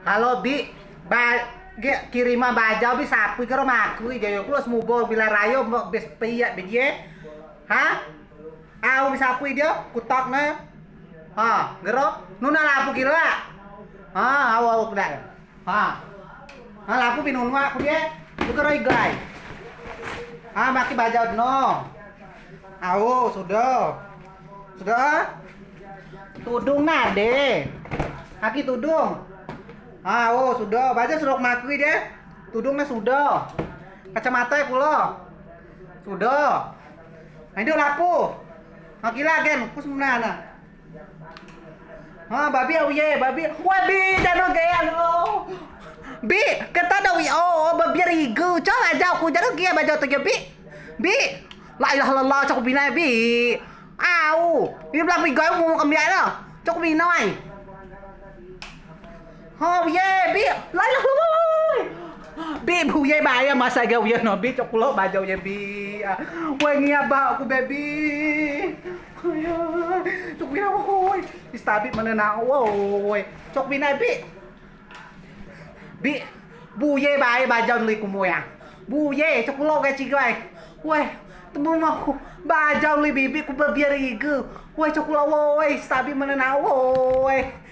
Halo Bi, kirima bajau bi sapi karo maku jayo plus mubo bila rayo bis piyak biye. Hah? Au bi sapi dia kutak na. Ha, gero nuna lapu kira. Ha, au kuda. Ha. Ha lapu binunwa aku dia. Karo igai. Ha, maki bajau no. Au, sudah. Sudah? Tudung nade. Aki tudung. Ah, oh sudah. Baca suruh makui deh. Tudungnya sudah. Kacamata ya pulo. Sudah. Nah, ini lapu. Maki lagi, kus mana? Ah, babi au ye, babi. Wah, bi dano gaya lo. Bi, kata dah wi oh, babi rigu. Coba aja aku dano gaya baca tu bi. Bi. La ilaha illallah cok bina bi. Au, ini belakang gue mau kembali lo. Cok bina ai. Oh yeah, bi, lai lah bi bu ye bayar masa gak ya no bi coklo bajau ye bi. Woi ngia ba aku baby. Cok bina woi. Istabi menena woi. Cok bina bi. Bi bu ye bayar bajau li kumoya. Bu ye coklo ke cigai. Woi, temu mau bajau li bibi ku berbiar igu. Woi coklo woi, istabi menena woi.